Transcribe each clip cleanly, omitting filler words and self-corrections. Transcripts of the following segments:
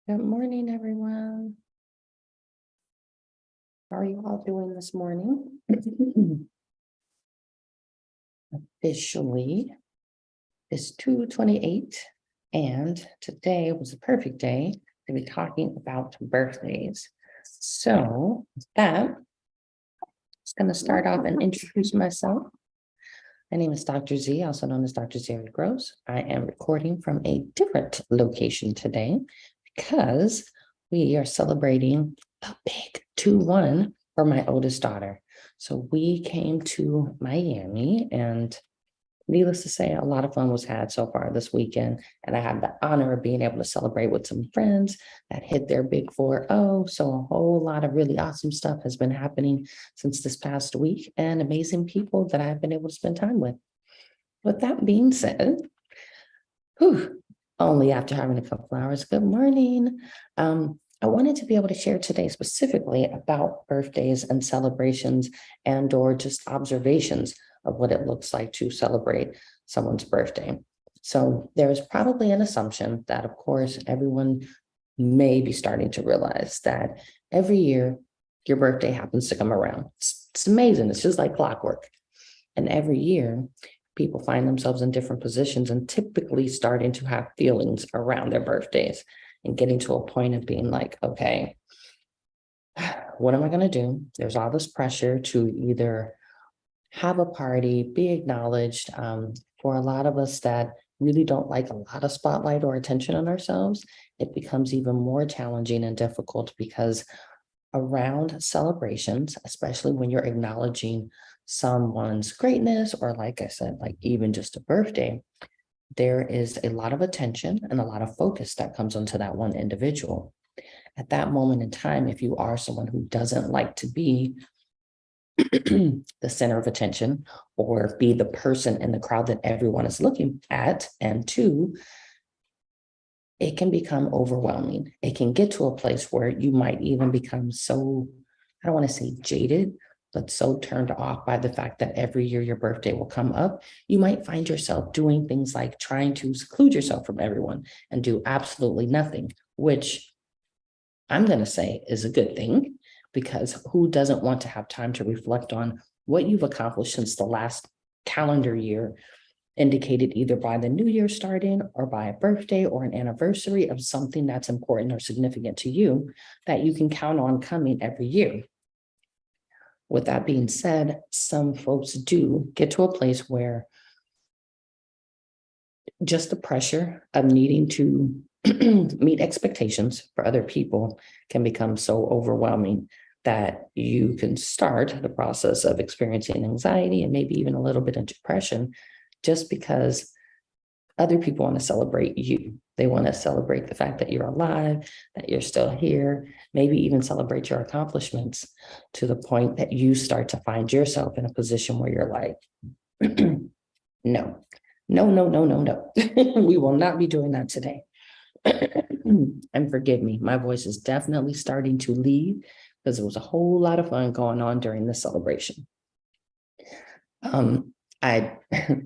Good morning, everyone. How are you all doing this morning? Officially, it's 2:28, and today was a perfect day to be talking about birthdays. So, with that, I'm just going to start off and introduce myself. My name is Dr. Z, also known as Dr.Z Gross. I am recording from a different location today because we are celebrating a big 2-1 for my oldest daughter. So we came to Miami, and needless to say, a lot of fun was had so far this weekend. And I had the honor of being able to celebrate with some friends that hit their big 4-0. So a whole lot of really awesome stuff has been happening since this past week, and amazing people that I've been able to spend time with. With that being said, only after having a couple hours, good morning. I wanted to be able to share today specifically about birthdays and celebrations or just observations of what it looks like to celebrate someone's birthday. So there is probably an assumption that, of course, everyone may be starting to realize that every year your birthday happens to come around. It's amazing. It's just like clockwork. And every year people find themselves in different positions and typically starting to have feelings around their birthdays and getting to a point of being like, okay, what am I going to do? There's all this pressure to either have a party, be acknowledged. For a lot of us that really don't like a lot of spotlight or attention on ourselves, it becomes even more challenging and difficult because around celebrations, especially when you're acknowledging someone's greatness, or like I said, like even just a birthday, there is a lot of attention and a lot of focus that comes onto that one individual. At that moment in time, if you are someone who doesn't like to be the center of attention or be the person in the crowd that everyone is looking at, and two, it can become overwhelming. It can get to a place where you might even become so, I don't want to say jaded, but so turned off by the fact that every year your birthday will come up. You might find yourself doing things like trying to seclude yourself from everyone and do absolutely nothing, which I'm going to say is a good thing, because who doesn't want to have time to reflect on what you've accomplished since the last calendar year, indicated either by the new year starting or by a birthday or an anniversary of something that's important or significant to you that you can count on coming every year. With that being said, some folks do get to a place where just the pressure of needing to meet expectations for other people can become so overwhelming that you can start the process of experiencing anxiety and maybe even a little bit of depression, just because other people want to celebrate you. They want to celebrate the fact that you're alive, that you're still here, maybe even celebrate your accomplishments, to the point that you start to find yourself in a position where you're like, no, we will not be doing that today. And forgive me, my voice is definitely starting to leave because there was a whole lot of fun going on during this celebration. I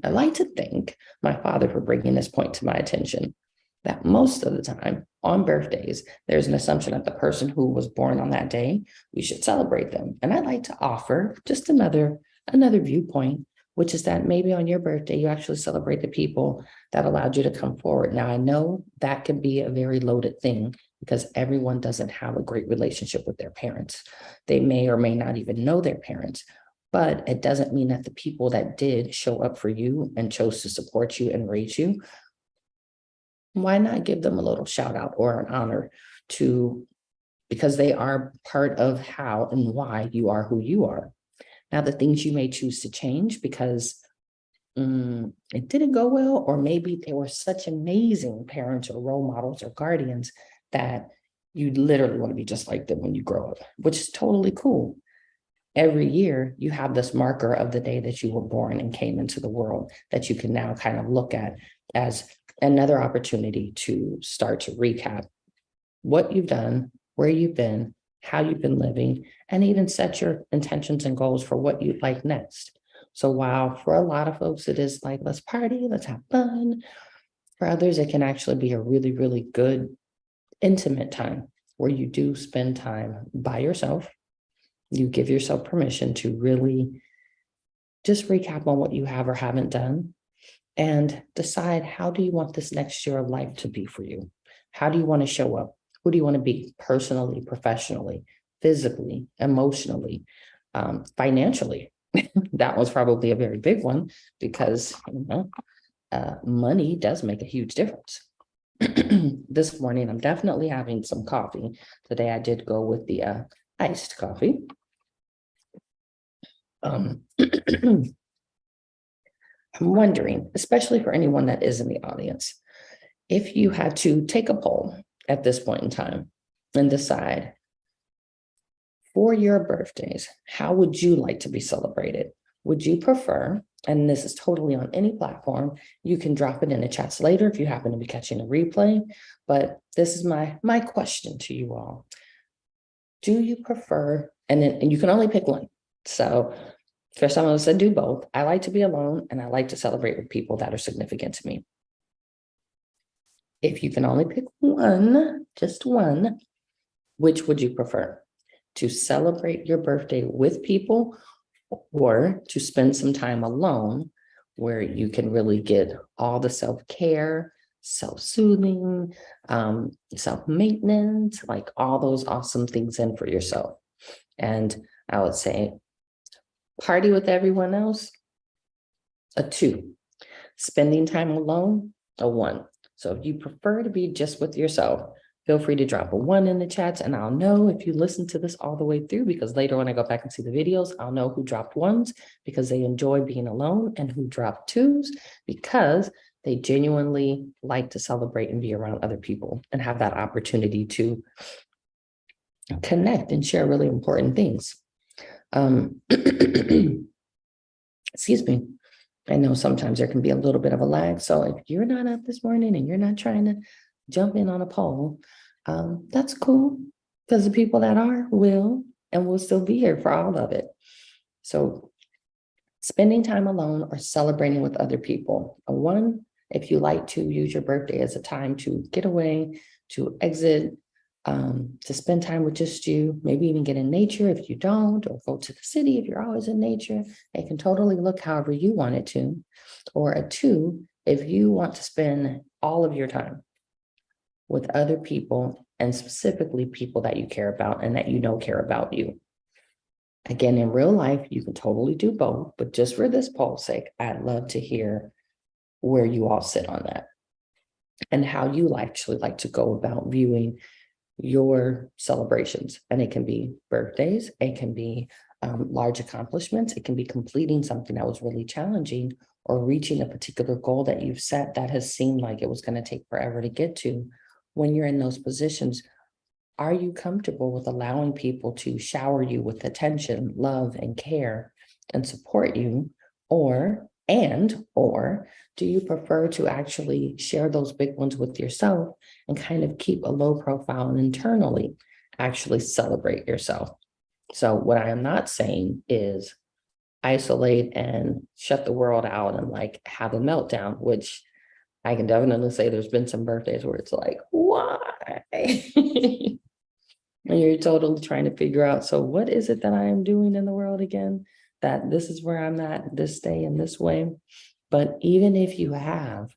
like to thank my father for bringing this point to my attention, that most of the time on birthdays, there's an assumption that the person who was born on that day, we should celebrate them. And I'd like to offer just another viewpoint, which is that maybe on your birthday, you actually celebrate the people that allowed you to come forward. Now, I know that can be a very loaded thing because everyone doesn't have a great relationship with their parents. They may or may not even know their parents. But it doesn't mean that the people that did show up for you and chose to support you and raise you, why not give them a little shout out or an honor because they are part of how and why you are who you are. Now, the things you may choose to change because it didn't go well, or maybe they were such amazing parents or role models or guardians that you literally want to be just like them when you grow up, which is totally cool. Every year you have this marker of the day that you were born and came into the world that you can now kind of look at as another opportunity to start to recap what you've done, where you've been, how you've been living, and even set your intentions and goals for what you'd like next. So while for a lot of folks it is like, let's party, let's have fun, for others it can actually be a really, really good intimate time where you do spend time by yourself. You give yourself permission to really just recap on what you have or haven't done and decide, how do you want this next year of life to be for you? How do you want to show up? Who do you want to be personally, professionally, physically, emotionally, financially? That was probably a very big one because, money does make a huge difference. This morning, I'm definitely having some coffee. Today, I did go with the iced coffee. I'm wondering, especially for anyone that is in the audience, if you had to take a poll at this point in time and decide for your birthdays, how would you like to be celebrated? Would you prefer, and this is totally on any platform, you can drop it in the chats later if you happen to be catching a replay, but this is my question to you all. Do you prefer, and you can only pick one. So for some of us that do both, I like to be alone and I like to celebrate with people that are significant to me. If you can only pick one, just one, which would you prefer? To celebrate your birthday with people or to spend some time alone where you can really get all the self-care, self-soothing, self-maintenance, like all those awesome things in for yourself. And I would say party with everyone else, a 2. Spending time alone, a 1. So if you prefer to be just with yourself, feel free to drop a 1 in the chats and I'll know if you listen to this all the way through, because later when I go back and see the videos, I'll know who dropped 1s because they enjoy being alone and who dropped 2s because they genuinely like to celebrate and be around other people and have that opportunity to connect and share really important things. Excuse me. I know sometimes there can be a little bit of a lag. So if you're not up this morning and you're not trying to jump in on a poll, that's cool, because the people that are will and will still be here for all of it. So spending time alone or celebrating with other people. A 1, if you like to use your birthday as a time to get away, to exit, to spend time with just you, maybe even get in nature if you don't, or go to the city if you're always in nature. It can totally look however you want it to. Or a 2, if you want to spend all of your time with other people and specifically people that you care about and that you know care about you. Again, in real life, you can totally do both, but just for this poll's sake, I'd love to hear where you all sit on that and how you actually like to go about viewing your celebrations. And it can be birthdays, it can be large accomplishments, it can be completing something that was really challenging or reaching a particular goal that you've set that has seemed like it was going to take forever to get to. When you're in those positions, are you comfortable with allowing people to shower you with attention, love, and care and support you? Or do you prefer to actually share those big ones with yourself and kind of keep a low profile and internally actually celebrate yourself? So what I am not saying is isolate and shut the world out and like have a meltdown, which I can definitely say there's been some birthdays where it's like, why? And you're totally trying to figure out, so what is it that I am doing in the world again? That this is where I'm at this day in this way. But even if you have,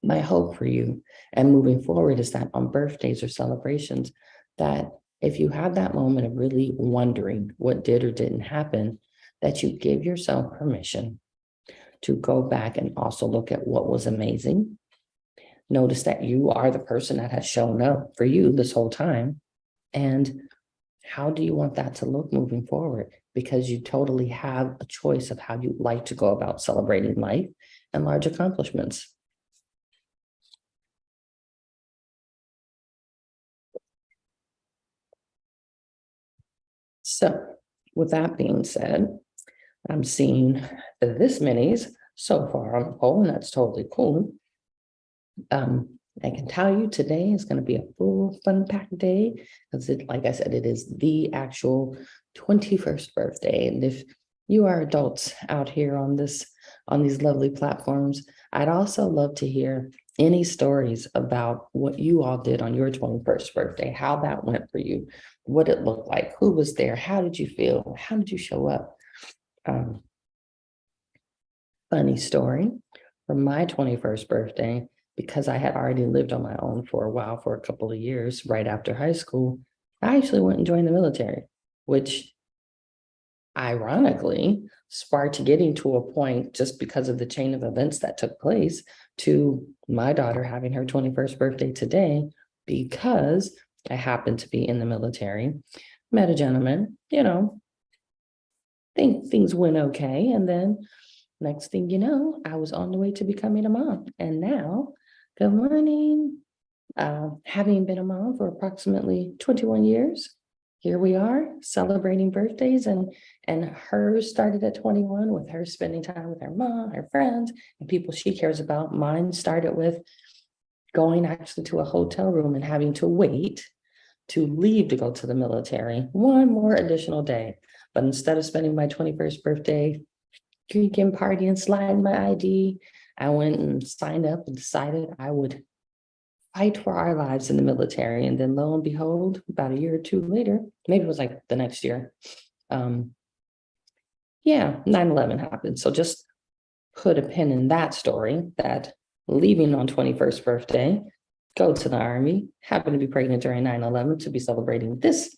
my hope for you and moving forward is that on birthdays or celebrations, that if you have that moment of really wondering what did or didn't happen, that you give yourself permission to go back and also look at what was amazing. Notice that you are the person that has shown up for you this whole time. And how do you want that to look moving forward? Because you totally have a choice of how you like to go about celebrating life and large accomplishments. So with that being said, I'm seeing this many's so far on the poll, and that's totally cool. I can tell you today is going to be a full fun-packed day because like I said, it is the actual 21st birthday. And if you are adults out here on these lovely platforms, I'd also love to hear Any stories about what you all did on your 21st birthday, how that went for you, what it looked like, who was there, how did you feel, how did you show up? Um, Funny story, for my 21st birthday, because I had already lived on my own for a while, for a couple of years right after high school, I actually went and joined the military, which ironically sparked getting to a point, just because of the chain of events that took place, to my daughter having her 21st birthday today, because I happened to be in the military, met a gentleman, think things went okay. And then next thing you know, I was on the way to becoming a mom. And now, good morning. Having been a mom for approximately 21 years, here we are celebrating birthdays, and hers started at 21 with her spending time with her mom, her friends, and people she cares about. Mine started with going actually to a hotel room and having to wait to leave to go to the military one more additional day. But instead of spending my 21st birthday drinking, partying, sliding my ID, I went and signed up and decided I would fight for our lives in the military. And then lo and behold, about a year or two later, maybe it was like the next year, 9/11 happened. So just put a pin in that story, that leaving on 21st birthday, go to the Army, happen to be pregnant during 9/11 to be celebrating this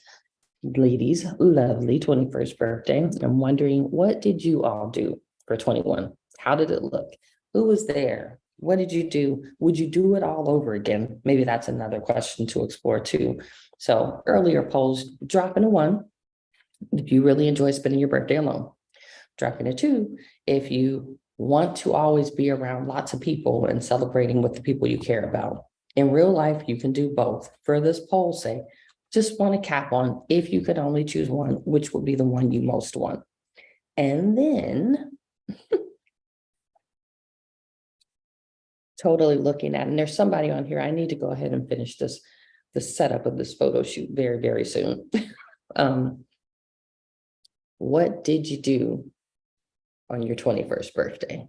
lady's lovely 21st birthday. I'm wondering, what did you all do for 21? How did it look? Who was there? What did you do? Would you do it all over again? Maybe that's another question to explore too. So earlier polls, drop in a 1 if you really enjoy spending your birthday alone. Drop in a 2 if you want to always be around lots of people and celebrating with the people you care about. In real life, you can do both. For this poll, say, just want to cap on, if you could only choose one, which would be the one you most want. And then totally looking at, and there's somebody on here, I need to go ahead and finish the setup of this photo shoot very, very soon. What did you do on your 21st birthday?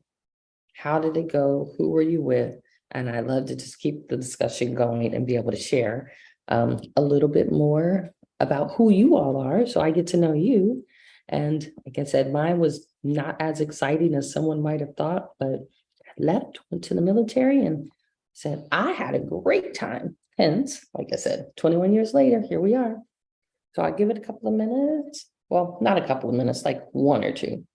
How did it go? Who were you with? And I love to just keep the discussion going and be able to share a little bit more about who you all are, so I get to know you. And like I said, mine was not as exciting as someone might have thought, but I left, went to the military, and said I had a great time. Hence, like I said, 21 years later, here we are. So I'll give it a couple of minutes. Well, not a couple of minutes, like 1 or 2,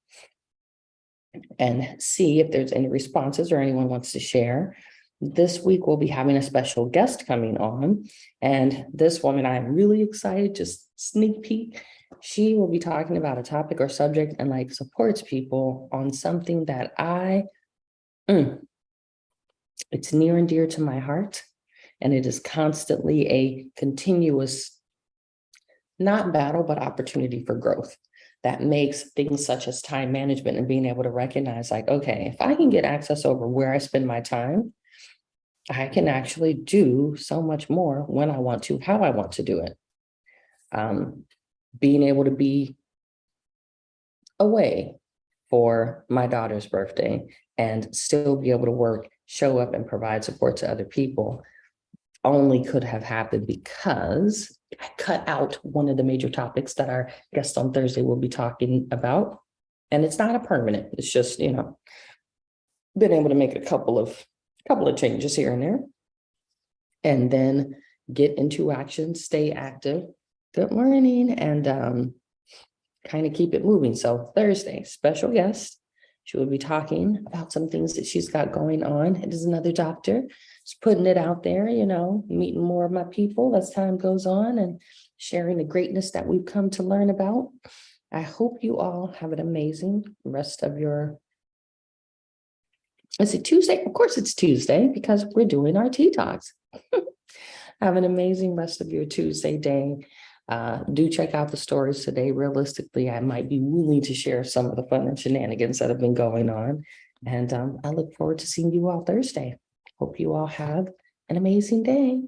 and see if there's any responses or anyone wants to share. This week, we'll be having a special guest coming on. And this woman, I'm really excited, just sneak peek. She will be talking about a topic or subject and like supports people on something that it's near and dear to my heart. And it is constantly a continuous, not battle, but opportunity for growth that makes things such as time management and being able to recognize, like, okay, if I can get access over where I spend my time, I can actually do so much more when I want to, how I want to do it. Being able to be away for my daughter's birthday and still be able to work, show up, and provide support to other people only could have happened because I cut out one of the major topics that our guest on Thursday will be talking about. And it's not a permanent, it's just, been able to make a couple of changes here and there, and then get into action, stay active. Good morning, and kind of keep it moving. So Thursday, special guest. She will be talking about some things that she's got going on. It is another doctor. Just putting it out there, meeting more of my people as time goes on and sharing the greatness that we've come to learn about. I hope you all have an amazing rest of your, is it Tuesday? Of course it's Tuesday because we're doing our tea talks. Have an amazing rest of your Tuesday day. Do check out the stories today. Realistically, I might be willing to share some of the fun and shenanigans that have been going on. And I look forward to seeing you all Thursday. Hope you all have an amazing day.